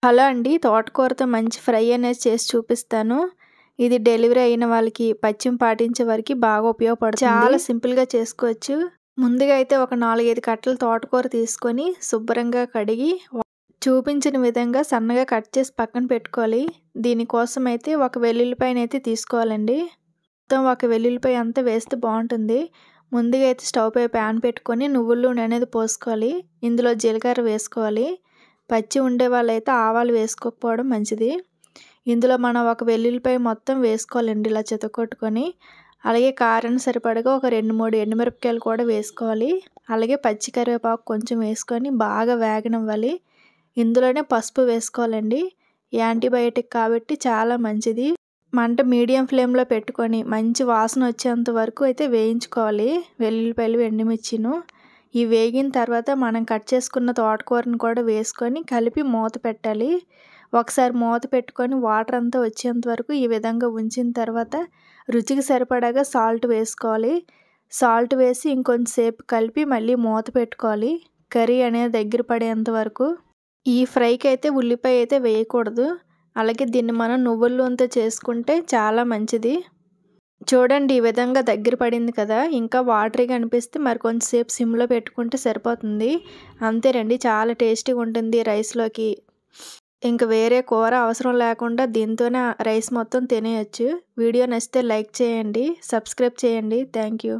Hello అండి, తోటకూరతో మంచి fry అనేది చేసి చూపిస్తాను. ఇది డెలివరీ అయిన వాళ్ళకి, పచ్చిమ పాటించే వారికి బాగా ఉపయోగపడుతుంది. చాలా సింపుల్గా చేసుకోవచ్చు. ముందుగా అయితే ఒక 4-5 కట్టలు తోటకూర తీసుకొని శుభ్రంగా కడిగి చూపించిన విధంగా సన్నగా కట్ చేసి పక్కన పెట్టుకోవాలి. దీనికోసం అయితే ఒక వెల్లుల్లిపాయని అయితే తీసుకోవాలండి. మొత్తం ఒక వెల్లుల్లిపాయ అంతా వేస్తే బాగుంటుంది. ముందుగా అయితే స్టవ్ పై ప్యాన్ పెట్టుకొని నువ్వుల నూనె అనేది పోసుకోవాలి. ఇందులో జీలకర్ర వేసుకోవాలి. పచ్చి ఉండే వాళ్ళైతే ఆవాలు వేసుకోకపోవడం మంచిది. ఇందులో మనం ఒక వెల్లుల్లిపాయ మొత్తం వేసుకోవాలండి, ఇలా చితకొట్టుకొని. అలాగే కారం సరిపడగా ఒక 2-3 ఎండుమిరపకాయలు కూడా వేసుకోవాలి. అలాగే పచ్చి కరివేపాకు కొంచెం వేసుకొని బాగా వేగనివ్వాలి. ఇందులోనే పసుపు వేసుకోవాలండి. యాంటీబయాటిక్ కాబట్టి చాలా మంచిది. మంట మీడియం ఫ్లేమ్లో పెట్టుకొని మంచి వాసన వచ్చేంత వరకు అయితే వేయించుకోవాలి వెల్లుల్లిపాయలు, ఎండుమిర్చిను. ఈ వేగిన తర్వాత మనం కట్ చేసుకున్న తోటకూరను కూడా వేసుకొని కలిపి మూత పెట్టాలి. ఒకసారి మూత పెట్టుకొని వాటర్ అంతా వచ్చేంత వరకు ఈ విధంగా ఉంచిన తర్వాత రుచికి సరిపడగా సాల్ట్ వేసుకోవాలి. సాల్ట్ వేసి ఇంకొంచెం సేపు కలిపి మళ్ళీ మూత పెట్టుకోవాలి, కర్రీ అనేది దగ్గర పడేంత వరకు. ఈ ఫ్రైకి అయితే ఉల్లిపాయ అయితే వేయకూడదు. అలాగే దీన్ని మనం నువ్వుల నూనెతో చేసుకుంటే చాలా మంచిది. చూడండి, ఈ విధంగా దగ్గర పడింది కదా. ఇంకా వాటరీగా అనిపిస్తే మరి కొంచెంసేపు సిమ్లో పెట్టుకుంటే సరిపోతుంది. అంతేనండి, చాలా టేస్టీగా ఉంటుంది రైస్లోకి. ఇంకా వేరే కూర అవసరం లేకుండా దీంతోనే రైస్ మొత్తం తినేయచ్చు. వీడియో నచ్చితే లైక్ చేయండి, సబ్స్క్రైబ్ చేయండి. Thank you.